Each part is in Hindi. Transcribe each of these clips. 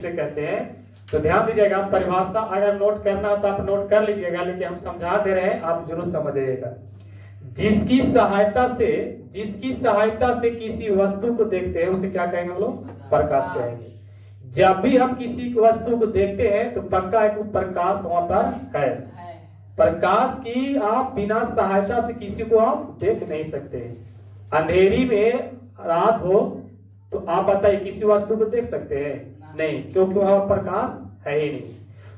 से कहते हैं। तो ध्यान दीजिएगा, परिभाषा अगर नोट करना हो तो आप नोट कर लीजिएगा, लेकिन हम समझा दे रहे हैं, आप जरूर समझिएगा। जिसकी सहायता से किसी वस्तु को देखते हैं उसे क्या कहेंगे हम लोग? प्रकाश कहेंगे। जब भी हम किसी वस्तु को देखते हैं तो पक्का है कि प्रकाश वहां पर है। प्रकाश की आप बिना सहायता से किसी को आप देख नहीं सकते। अंधेरी में रात हो तो आप बताइए किसी वस्तु को देख सकते हैं? नहीं, क्योंकि वहां प्रकाश है ही नहीं।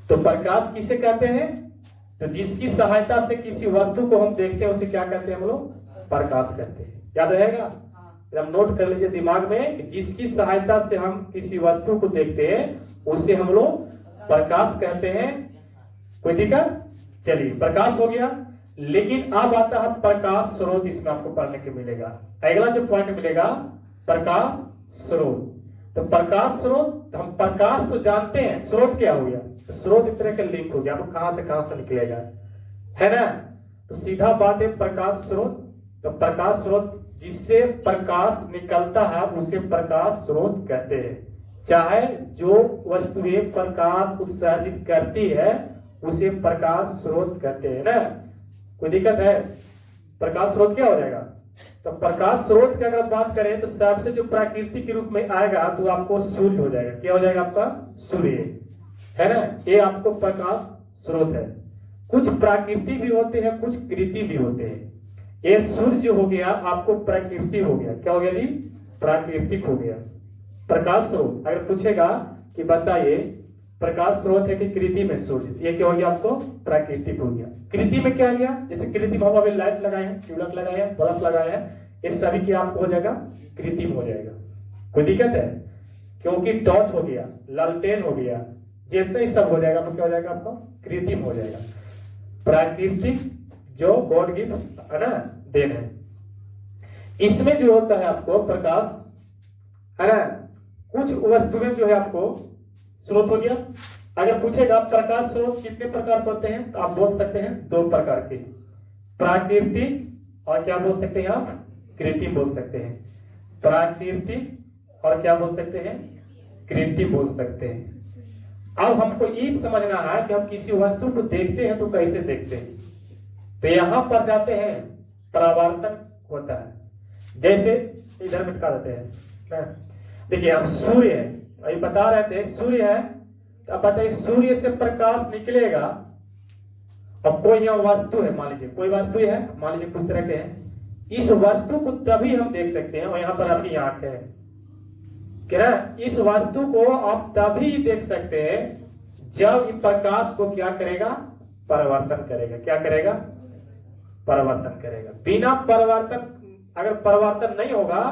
तो प्रकाश किसे कहते हैं? तो जिसकी सहायता से किसी वस्तु को हम देखते हैं उसे क्या कहते हैं हम लोग? प्रकाश कहते हैं। याद रहेगा? हम नोट कर लीजिए दिमाग में कि जिसकी सहायता से हम किसी वस्तु को देखते हैं उसे हम लोग प्रकाश कहते हैं। कोई दिक्कत? चलिए, प्रकाश हो गया। लेकिन अब आता है प्रकाश स्रोत, इसमें आपको पढ़ने को मिलेगा। अगला जो पॉइंट मिलेगा प्रकाश स्रोत। तो प्रकाश स्रोत, हम प्रकाश तो जानते हैं, स्रोत क्या हो गया? तो स्रोत इस तरह का लिंक हो गया, अब कहां से निकलेगा, है ना? तो सीधा बात है प्रकाश स्रोत। तो प्रकाश स्रोत जिससे प्रकाश निकलता है उसे प्रकाश स्रोत कहते हैं। चाहे जो वस्तुएं प्रकाश उत्सर्जित करती है उसे प्रकाश स्रोत कहते हैं ना। कोई दिक्कत है? प्रकाश स्रोत क्या हो जाएगा? तो प्रकाश स्रोत की अगर बात करें तो सबसे जो प्राकृतिक के रूप में आएगा तो आपको सूर्य हो जाएगा। क्या हो जाएगा आपका? सूर्य, है ना? ये आपको प्रकाश स्रोत है। कुछ प्राकृतिक भी होते हैं, कुछ कृत्रिम भी होते हैं। ये सूर्य हो गया आपको प्राकृतिक हो गया। क्या हो गया जी? प्राकृतिक हो गया। प्रकाश स्रोत अगर पूछेगा कि बताइए प्रकाश स्रोत है कि कृत्रिम है सूर्य, ये क्या हो गया आपको? प्राकृतिक हो गया। कृत्रिम में क्या आ गया? जैसे कृत्रिम हम अभी लाइट लगाए हैं, ट्यूबलाइट लगाए हैं, बल्ब लगाए हैं, ये सभी क्या आपको हो जाएगा? कृत्रिम हो जाएगा। कोई दिक्कत है? क्योंकि टॉर्च हो गया, लालटेन हो गया, जितना ही सब हो जाएगा तो क्या हो जाएगा आपको? कृत्रिम हो जाएगा। प्राकृतिक जो गॉड गिफ्ट है ना, देन है। इसमें जो होता है आपको प्रकाश, है ना, कुछ वस्तुएं जो है आपको स्रोत हो गया। अगर पूछेगा प्रकाश स्रोत कितने प्रकार के होते हैं तो आप बोल सकते हैं 2 प्रकार के, प्राकृतिक और क्या बोल सकते हैं आप? कृत्रिम बोल सकते हैं। प्राकृतिक और क्या बोल सकते हैं? कृत्रिम बोल सकते हैं। अब हमको ये समझना है कि हम किसी वस्तु को देखते हैं तो कैसे देखते हैं। तो यहां पर जाते हैं परावर्तन होता है। जैसे इधर मिटका देते हैं। देखिए हम सूर्य है, अभी बता रहे थे सूर्य है, तो अब बताइए सूर्य से प्रकाश निकलेगा। अब कोई यहाँ वस्तु है, मान लीजिए कोई वस्तु है, मान लीजिए कुछ तरह के हैं, इस वस्तु को तभी हम देख सकते हैं। और यहाँ पर आपकी आंख है, क्या इस वस्तु को आप तभी देख सकते हैं जब इन प्रकाश को क्या करेगा? परिवर्तन करेगा। क्या करेगा? परिवर्तन करेगा। बिना परिवर्तन, अगर परिवर्तन नहीं होगा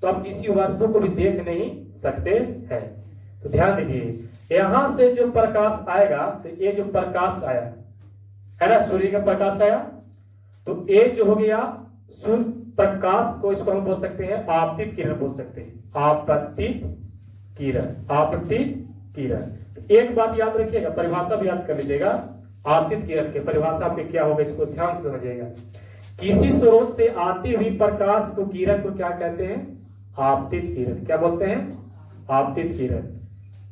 तो आप किसी वस्तु को भी देख नहीं सकते हैं। तो ध्यान दीजिए, यहां से जो प्रकाश आएगा, तो ये जो प्रकाश आया है ना, सूर्य का प्रकाश आया, तो ये जो हो गया सूर्य प्रकाश को, इसको हम बोल सकते हैं आपतित किरण बोल सकते हैं। आपतित किरण, आपतित किरण। तो एक बात याद रखिएगा, परिभाषा भी याद कर लीजिएगा। आपतित किरण की परिभाषा आपके क्या होगा, इसको ध्यान से समझिएगा। किसी स्रोत से आती हुई प्रकाश को, किरण को क्या कहते हैं? आपतित किरण। क्या बोलते हैं? आपतित किरण।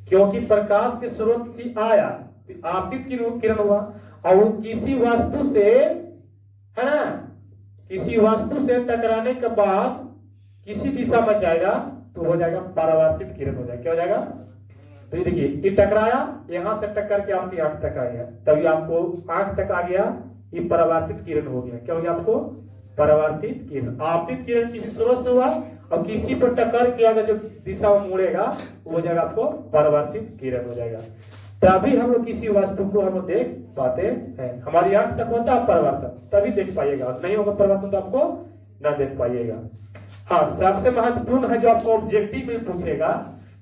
क्योंकि प्रकाश के स्रोत से आया तो आपतित किरण हुआ, और किसी वस्तु से, है ना, किसी वस्तु से टकराने के बाद किसी दिशा में जाएगा तो हो जाएगा परावर्तित किरण हो जाएगा। क्या हो जाएगा? तो ये देखिए, ये टकराया, यहां से टक्कर के आपकी आंख तक आ गया, तभी आपको आंख तक आ गया, ये परावर्तित किरण हो गया। क्या हो गया आपको? परावर्तित किरण। आपतित किरण किसी स्रोत से हुआ और किसी पर टक्कर के अगर जो दिशा में मुड़ेगा वो हो जाएगा आपको परावर्तित किरण हो जाएगा। तभी हम लोग किसी वस्तु को हम देख पाते हैं। हमारी आंख तक होता है परावर्तन, तभी देख पाइएगा, नहीं होगा परावर्तन तो आपको ना देख पाइएगा। हाँ, सबसे महत्वपूर्ण है जो आपको ऑब्जेक्टिव में पूछेगा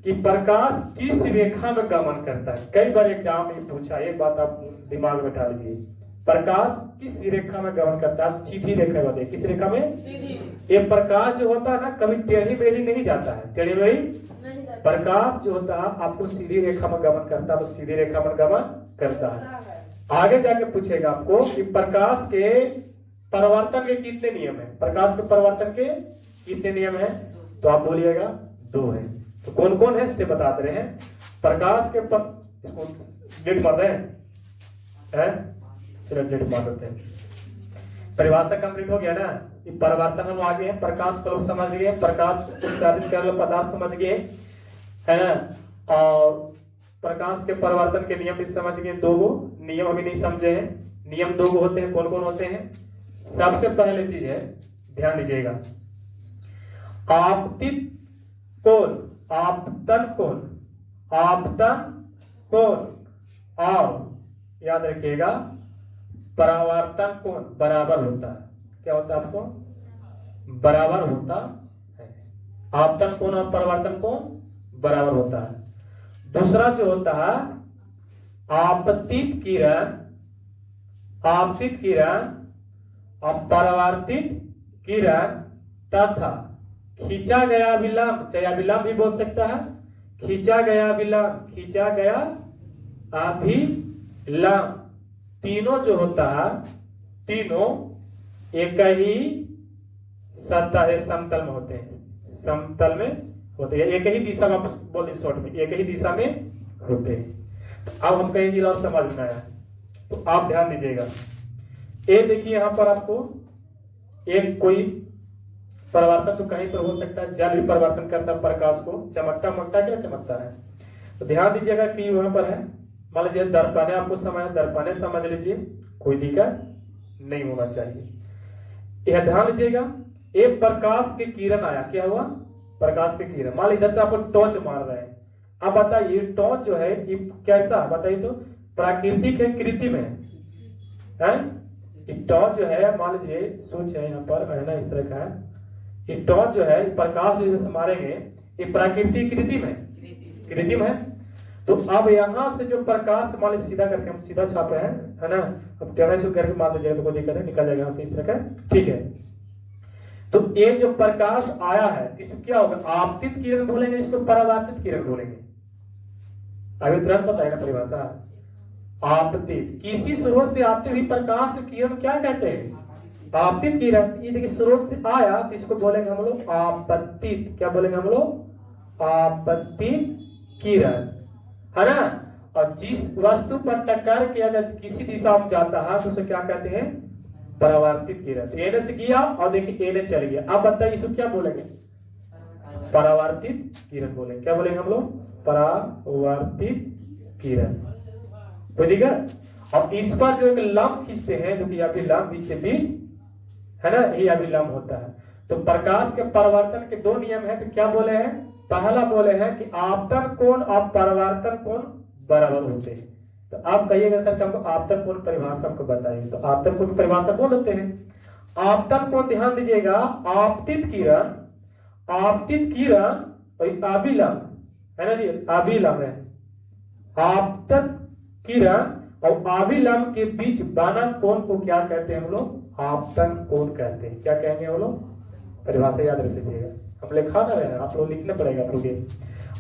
कि प्रकाश किस रेखा में गमन करता है। कई बार एग्जाम में पूछा, एक बात आप दिमाग में डाल लीजिए, प्रकाश किस रेखा में गमन करता है? सीधी रेखा होती है। किस रेखा में? सीधी। ये प्रकाश जो होता है ना, कभी टेढ़ी मेढ़ी नहीं जाता है। टेढ़ी मेढ़ी प्रकाश जो होता है आपको सीधी रेखा में गमन करता है, तो सीधी रेखा में गमन करता है। आगे जाके पूछेगा आपको कि प्रकाश के परिवर्तन के कितने नियम है? प्रकाश के परिवर्तन के कितने नियम है? तो आप बोलिएगा 2 है। तो कौन कौन है इससे बता रहे हैं। प्रकाश के इसको डेट मार रहे हैं, चलो डेट मार देते हैं। परिभाषा कंप्लीट हो गया ना। ये परिवर्तन हम आगे हैं, प्रकाश को समझ गए, प्रकाश उत्सर्जित करने वाला पदार्थ समझ गए है ना, और प्रकाश के परिवर्तन के नियम भी समझ गए। दो नियम अभी नहीं समझे हैं। नियम दो होते हैं, कौन कौन होते हैं? सबसे पहले चीज है, ध्यान दीजिएगा, आपतित कोण, आपतन कोण, आपतन कोण और याद रखिएगा परावर्तन कोण बराबर होता है। क्या होता है? आपको बराबर होता है। आपतन कोण और परावर्तन कोण बराबर होता है। दूसरा जो होता है आपतित किरण, आपतित किरण और परावर्तित किरण तथा खींचा गया विलंब, चाहे अभिलंब भी बोल सकता है, खींचा गया विलंब, खींचा गया अभिलंब, तीनों जो होता है तीनों एक ही सतह समतल में होते हैं, समतल में होते हैं, एक ही दिशा में, बोल शॉर्ट में एक ही दिशा में होते हैं। अब हम कहीं जिला समझ में आया तो आप ध्यान दीजिएगा। ये देखिए यहां पर आपको एक कोई परिवर्तन तो कहीं पर हो सकता है, जल भी परिवर्तन करता है प्रकाश को, चमकता मोटा क्या चमकता है। तो ध्यान दीजिएगा कि वहां पर है, मान लीजिए दर्पण आपको समझ, दर्पण समझ लीजिए, कोई दिक्कत नहीं होना चाहिए। यह ध्यान दीजिएगा, एक प्रकाश की किरण आया, क्या हुआ? प्रकाश की किरण, मान लीजिए इधर से आप टॉर्च मार रहे हैं। अब बताइए टॉर्च जो है ये कैसा बताइए तो, प्राकृतिक है कृत्रिम है? टॉर्च जो है मान लीजिए स्विच है यहाँ पर है ना, इस तरह का है। ये टॉर्च जो है प्रकाश जो मारेंगे ये प्राकृतिक कृत्रिम है, कृत्रिम है। तो अब यहाँ से जो प्रकाश मान लीजिए सीधा करके हम सीधा छापे हैं है ना, अब कैमरे से करके मान लीजिएगा तो कोई दिक्कत है, निकल जाएगा यहाँ से इस तरह का, ठीक है। तो ये जो प्रकाश आया है इसको क्या होगा? आपतित किरण बोलेंगे, इसको परावर्तित किरण बोलेंगे। अभी तुरंत बताएगा परिभाषा। आपतित, किसी स्रोत से आते हुए प्रकाश किरण क्या कहते हैं? आपतित किरण। ये देखिए स्रोत से आया तो इसको बोलेंगे हम लोग आपतित, क्या बोलेंगे हम लोग? आपतित किरण, है ना। और जिस वस्तु पर टक्कर के अगर किसी दिशा में जाता है तो उसे क्या कहते हैं? परावर्तित किरण। एने से किया और देखिए एने चल गया। अब बताइए इसको क्या बोलेंगे? परावर्तित किरण बोलेंगे। क्या बोलेंगे हम लोग? परावर्तित किरण। कोई दिक्कत? और इस पर जो एक लंब खींचते हैं, जो कि अभिलंब बीच से बीच है ना, ये अभिलंब होता है। तो प्रकाश के परिवर्तन के दो नियम है, तो क्या बोले हैं? पहला बोले हैं कि आपतन कोण और परावर्तन कोण बराबर होते हैं। तो आप कहिएगा सर हमको आपतन कोण परिभाषा हमको बताइए, तो आपतन कोण परिभाषा बोल देते हैं। आपतन कोण ध्यान दीजिएगा, आपतित किरण, आपतित किरण और अभिलंब है ना जी, अभिलंब है। आपतन किरण और अभिलंब के बीच बना कोण को क्या कहते हैं हम लोग? आपतन कोण कहते हैं। क्या कहेंगे हम लोग? परिभाषा याद रख लीजिएगा, हम लिखा ना रहे, आप लोग लिखना पड़ेगा आप लोग।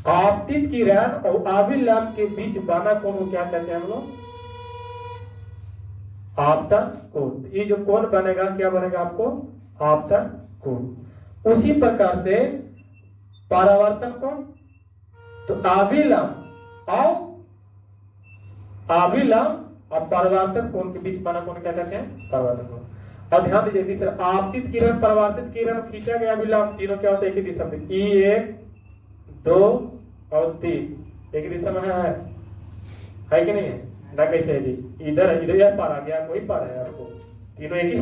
आपतित किरण और अभिलंब के बीच बना कोण को क्या कहते हैं हम लोग? आपतन कोण। ये जो कोण बनेगा क्या बनेगा आपको? आपतन कोण। उसी प्रकार से परावर्तन कोण, तो अभिलंब और परावर्तन कोण के बीच बना कोण क्या कहते हैं? परावर्तन कोण। और ध्यान दीजिए तीसरा, आपतित किरण, परावर्तित किरण, खींचा गया अभिलंब, तीनों क्या होता है? एक ही दिशा में। E1 2 और 3 एक दिशा में है कि नहीं है ना? कैसे है जी? इधर है, इधर पार आ गया, कोई पार है आपको, तीनों एक ही